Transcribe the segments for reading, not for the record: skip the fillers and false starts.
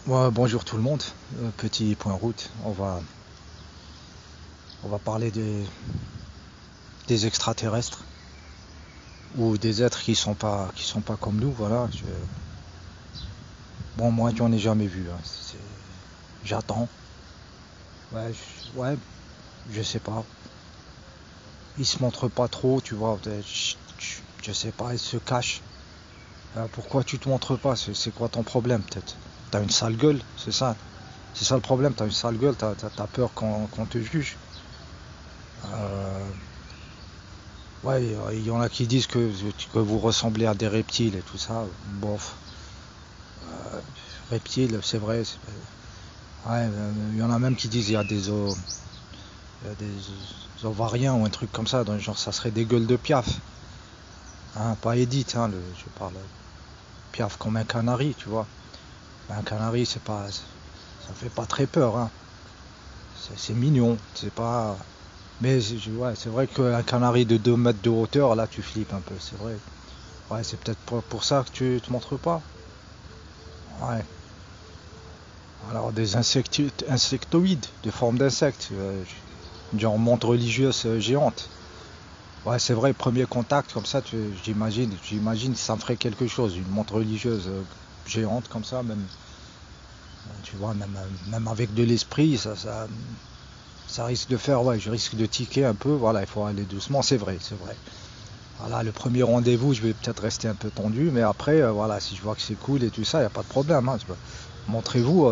Ouais, bonjour tout le monde. Petit point route. On va parler des extraterrestres ou des êtres qui sont pas comme nous. Voilà. Bon, moi, j'en ai jamais vu. Hein. J'attends. Ouais, je sais pas. Ils se montrent pas trop, tu vois. Je sais pas, ils se cachent. Pourquoi tu te montres pas? C'est quoi ton problème, peut-être? T'as une sale gueule, c'est ça. C'est ça le problème. T'as une sale gueule. T'as peur qu'on te juge. Euh, Ouais, il y en a qui disent que vous ressemblez à des reptiles et tout ça. Bof, reptiles, c'est vrai. Ouais, il y en a même qui disent il y a des ovariens ou un truc comme ça. Donc, genre, ça serait des gueules de Piaf. Hein, pas Edith, hein, je parle Piaf comme un canari, tu vois. Un canari, ça fait pas très peur. Hein. C'est mignon, c'est pas. Mais ouais, c'est vrai qu'un canari de 2 mètres de hauteur, là, tu flippes un peu, c'est vrai. Ouais, c'est peut-être pour ça que tu te montres pas. Ouais. Alors des insectoïdes, de forme d'insectes, genre montre religieuse géante. Ouais, c'est vrai, premier contact comme ça, j'imagine que ça me ferait quelque chose, une montre religieuse géante comme ça, même, tu vois, même avec de l'esprit, ça risque de faire, ouais, je risque de tiquer un peu, voilà, il faut aller doucement, c'est vrai, c'est vrai. Voilà, le premier rendez-vous, je vais peut-être rester un peu tendu, mais après, voilà, si je vois que c'est cool et tout ça, il n'y a pas de problème. Hein, montrez-vous,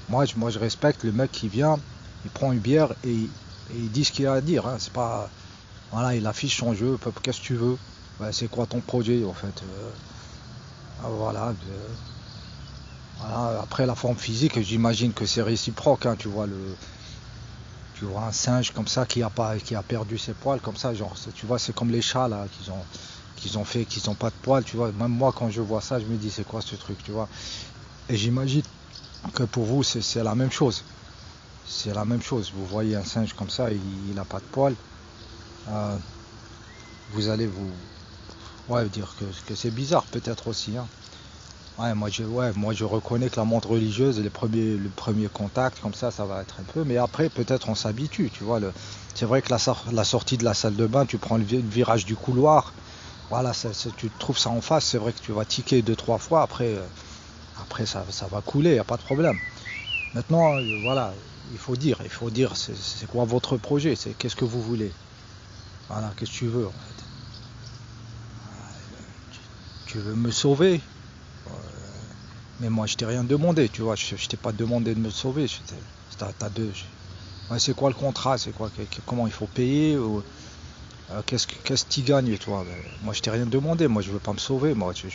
moi je respecte le mec qui vient, il prend une bière et il dit ce qu'il a à dire. Hein, c'est pas, voilà, il affiche son jeu, qu'est-ce que tu veux? Ouais, c'est quoi ton projet en fait? Voilà, voilà. Après la forme physique, j'imagine que c'est réciproque. Hein, tu vois un singe comme ça qui a perdu ses poils comme ça, genre, tu vois, c'est comme les chats là qu'ils ont pas de poils, tu vois. Même moi, quand je vois ça, je me dis, c'est quoi ce truc, tu vois. Et j'imagine que pour vous, c'est la même chose. C'est la même chose. Vous voyez un singe comme ça, il n'a pas de poils. euh, vous allez ouais, dire que c'est bizarre, peut-être aussi. Hein. Ouais, moi, je reconnais que la montre religieuse, le premier contact, comme ça va être un peu. Mais après, peut-être on s'habitue, tu vois. C'est vrai que la sortie de la salle de bain, tu prends le virage du couloir. Voilà, tu trouves ça en face, c'est vrai que tu vas tiquer deux, trois fois, après ça va couler, il n'y a pas de problème. Maintenant, voilà, il faut dire, c'est quoi votre projet, c'est qu'est-ce que vous voulez. Voilà, qu'est-ce que tu veux en fait. Tu veux me sauver, euh, mais moi je t'ai rien demandé, tu vois, je t'ai pas demandé de me sauver. T'as deux. Ouais, c'est quoi le contrat, c'est quoi, comment il faut payer, ou, qu'est-ce que tu gagnes toi? Ben, moi je t'ai rien demandé, moi je veux pas me sauver, moi je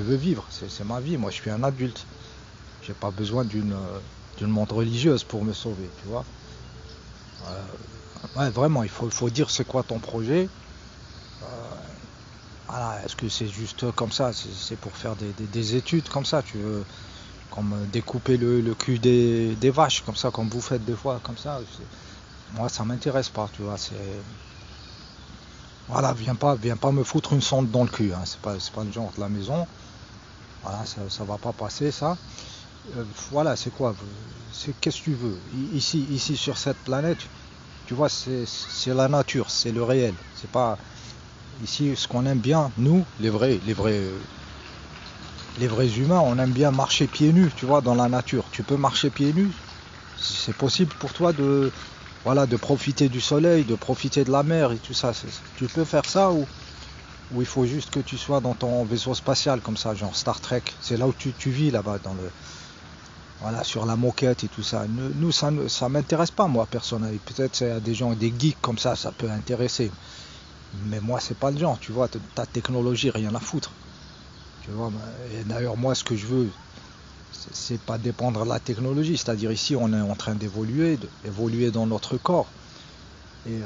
veux vivre, c'est ma vie, moi je suis un adulte. J'ai pas besoin d'une montre religieuse pour me sauver, tu vois. Ouais, vraiment, faut dire c'est quoi ton projet. Voilà, est-ce que c'est juste comme ça, c'est pour faire des études comme ça, tu veux, comme découper le cul des vaches, comme ça, comme vous faites des fois, comme ça. Moi, ça m'intéresse pas, tu vois. Voilà, viens pas me foutre une sonde dans le cul, hein, c'est pas le genre de la maison. Voilà, ça va pas passer, ça. Voilà, c'est quoi? C'est qu'est-ce que tu veux? Ici sur cette planète, tu vois, c'est la nature, c'est le réel. C'est pas ici ce qu'on aime bien, nous, les vrais humains, on aime bien marcher pieds nus, tu vois, dans la nature. Tu peux marcher pieds nus, c'est possible pour toi voilà, de profiter du soleil, de profiter de la mer et tout ça. Tu peux faire ça ou il faut juste que tu sois dans ton vaisseau spatial comme ça, genre Star Trek. C'est là où tu vis là-bas, voilà, sur la moquette et tout ça. Nous, ça m'intéresse pas, moi, personnellement. Peut-être c'est des gens, des geeks comme ça peut intéresser. Mais moi, c'est pas le genre, tu vois, ta technologie, rien à foutre. Tu vois, et d'ailleurs, moi, ce que je veux, c'est pas dépendre de la technologie. C'est-à-dire, ici, on est en train d'évoluer dans notre corps. Et,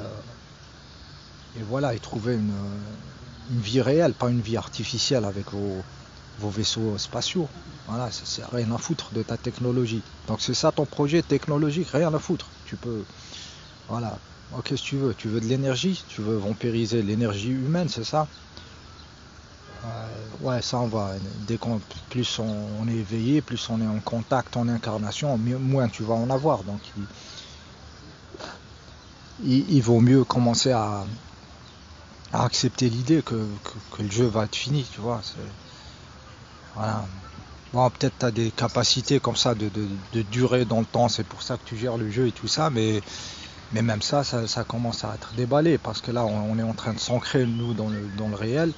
et voilà, et trouver une vie réelle, pas une vie artificielle avec vos vaisseaux spatiaux. Voilà, c'est rien à foutre de ta technologie. Donc c'est ça ton projet technologique, rien à foutre. Tu peux, voilà. Qu'est-ce que tu veux? Tu veux de l'énergie? Tu veux vampiriser l'énergie humaine, c'est ça? Ouais, ça on va. Dès qu'on plus on est éveillé, plus on est en contact, en incarnation, moins tu vas en avoir. Donc il vaut mieux commencer à accepter l'idée que le jeu va être fini, tu vois. Voilà. Bon, peut-être tu as des capacités comme ça de durer dans le temps, c'est pour ça que tu gères le jeu et tout ça, mais même ça commence à être déballé, parce que là, on est en train de s'ancrer, nous, dans le réel,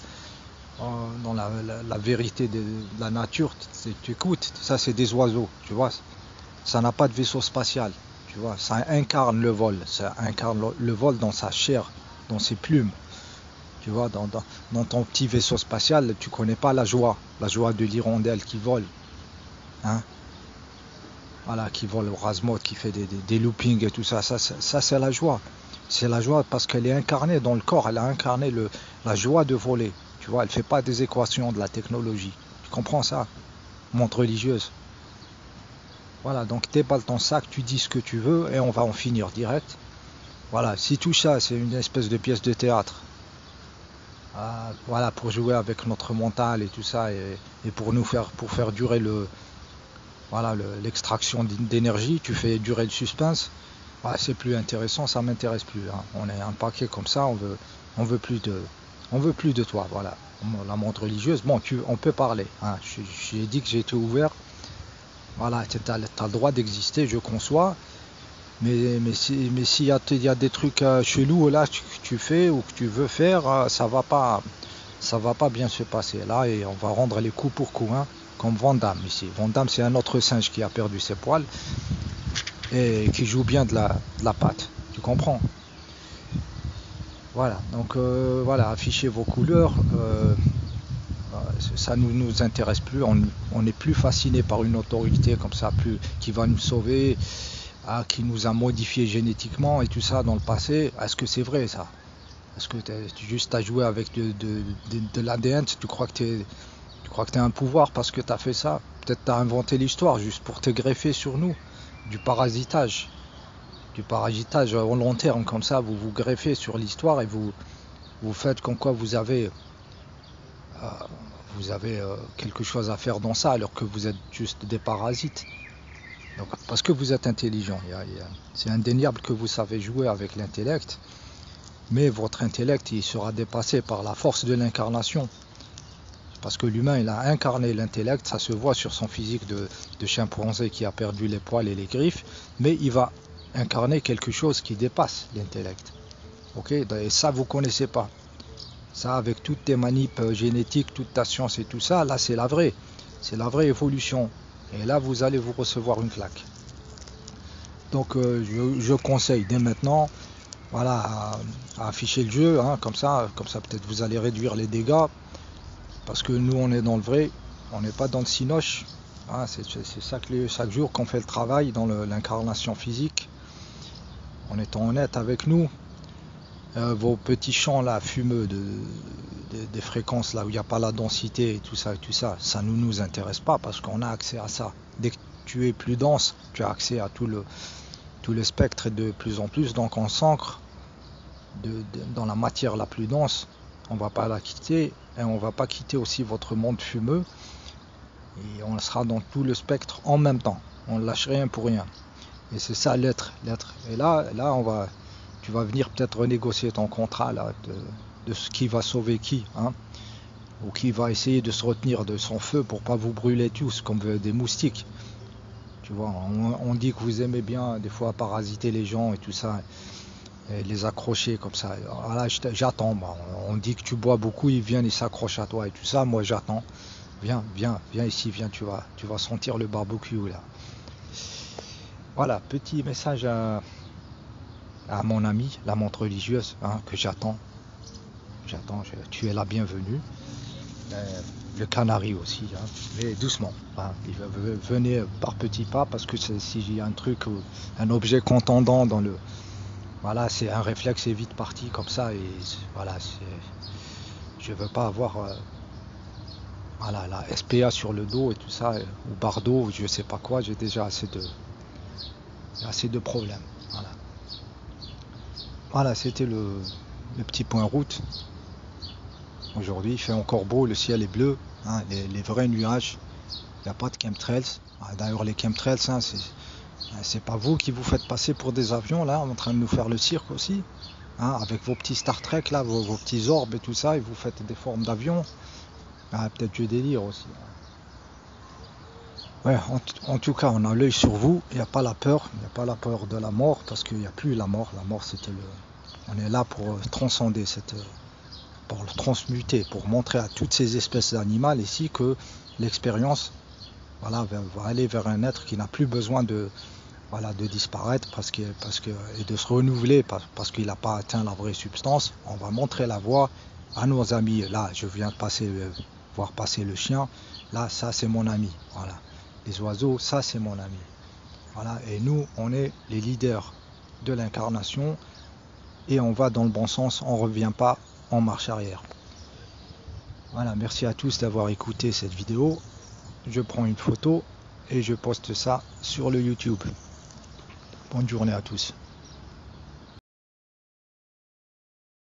dans la vérité de la nature. Tu écoutes, ça c'est des oiseaux, tu vois. Ça n'a pas de vaisseau spatial, tu vois. Ça incarne le vol, ça incarne le vol dans sa chair, dans ses plumes. Tu vois, dans ton petit vaisseau spatial, tu connais pas la joie de l'hirondelle qui vole, hein. Voilà, qui vole au Rasmode, qui fait des loopings et tout ça. Ça c'est la joie. C'est la joie parce qu'elle est incarnée dans le corps, elle a incarné la joie de voler. Tu vois, elle fait pas des équations de la technologie. Tu comprends ça? Montre religieuse. Voilà, donc déballe ton sac, tu dis ce que tu veux et on va en finir direct. Voilà, si tout ça c'est une espèce de pièce de théâtre, voilà, pour jouer avec notre mental et tout ça, et pour faire durer voilà, l'extraction d'énergie, tu fais durer le suspense. Ouais, c'est plus intéressant, ça m'intéresse plus, hein. On est un paquet comme ça, on veut plus on veut plus de toi, voilà. La montre religieuse, bon, on peut parler, hein. J'ai dit que j'étais ouvert, voilà, tu as le droit d'exister, je conçois, mais s'il y a des trucs chelous là que tu fais ou que tu veux faire, ça va pas bien se passer là, et on va rendre les coups pour coups, hein, comme Van Damme ici. Van Damme, c'est un autre singe qui a perdu ses poils et qui joue bien de la patte. Tu comprends? Voilà, donc voilà, affichez vos couleurs. Ça ne nous intéresse plus. On n'est plus fasciné par une autorité comme ça, qui va nous sauver, qui nous a modifiés génétiquement et tout ça dans le passé. Est-ce que c'est vrai ça? Est-ce que tu juste à jouer avec de l'ADN, tu crois que tu as un pouvoir parce que tu as fait ça? Peut-être tu as inventé l'histoire juste pour te greffer sur nous. Du parasitage. Du parasitage au long terme, comme ça, vous vous greffez sur l'histoire et vous faites comme quoi euh, vous avez quelque chose à faire dans ça, alors que vous êtes juste des parasites. Donc, parce que vous êtes intelligent, c'est indéniable que vous savez jouer avec l'intellect, mais votre intellect il sera dépassé par la force de l'incarnation. Parce que l'humain il a incarné l'intellect, ça se voit sur son physique de chimpanzé qui a perdu les poils et les griffes, mais il va incarner quelque chose qui dépasse l'intellect. Ok, et ça vous connaissez pas. Ça, avec toutes tes manips génétiques, toute ta science et tout ça, là c'est la vraie évolution. Et là vous allez vous recevoir une claque. Donc je conseille dès maintenant, voilà, à afficher le jeu, hein, comme ça peut-être vous allez réduire les dégâts, parce que nous on est dans le vrai, on n'est pas dans le cinoche, hein, c'est chaque jour qu'on fait le travail dans l'incarnation physique, en étant honnête avec nous. Vos petits champs là fumeux des fréquences là où il n'y a pas la densité et tout ça, ça ne nous intéresse pas parce qu'on a accès à ça. Dès que tu es plus dense, tu as accès à tout le spectre et de plus en plus, donc on s'ancre dans la matière la plus dense, on ne va pas la quitter et on ne va pas quitter aussi votre monde fumeux, et on sera dans tout le spectre en même temps, on ne lâche rien pour rien. Et c'est ça l'être. Et là tu vas venir peut-être renégocier ton contrat là, de ce qui va sauver qui, hein, ou qui va essayer de se retenir de son feu pour pas vous brûler tous comme des moustiques. Tu vois, on dit que vous aimez bien des fois parasiter les gens et tout ça, et les accrocher comme ça. Alors là, j'attends. Moi. On dit que tu bois beaucoup, ils viennent, ils s'accrochent à toi et tout ça. Moi, j'attends. Viens ici, viens, tu vas sentir le barbecue là. Voilà, petit message à mon ami, la montre religieuse, hein, que j'attends. Tu es la bienvenue. Le canari aussi, hein, mais doucement. Hein, venez par petits pas, parce que s'il y a un truc, un objet contendant dans le... Voilà, c'est un réflexe est vite parti comme ça, et voilà, je veux pas avoir voilà, la SPA sur le dos et tout ça, ou bardeau, ou je sais pas quoi, j'ai déjà assez de problèmes. Voilà. Voilà, c'était le petit point route. Aujourd'hui, il fait encore beau, le ciel est bleu, hein, les vrais nuages. Il n'y a pas de chemtrails. D'ailleurs, les chemtrails, hein, c'est pas vous qui vous faites passer pour des avions, là, en train de nous faire le cirque aussi. Hein, avec vos petits Star Trek, là, vos petits orbes et tout ça, et vous faites des formes d'avions. Ah, peut-être je délire aussi. Ouais, en tout cas, on a l'œil sur vous, il n'y a pas la peur, il n'y a pas la peur de la mort, parce qu'il n'y a plus la mort. La mort, c'était le. On est là pour transcender pour le transmuter, pour montrer à toutes ces espèces animales ici que l'expérience, voilà, va aller vers un être qui n'a plus besoin de, voilà, de disparaître et de se renouveler parce qu'il n'a pas atteint la vraie substance. On va montrer la voie à nos amis. Là, je viens de voir passer le chien. Là, ça, c'est mon ami. Voilà. Les oiseaux, ça, c'est mon ami. Voilà. Et nous, on est les leaders de l'incarnation et on va dans le bon sens. On ne revient pas en marche arrière. Voilà. Merci à tous d'avoir écouté cette vidéo. Je prends une photo et je poste ça sur le YouTube. Bonne journée à tous.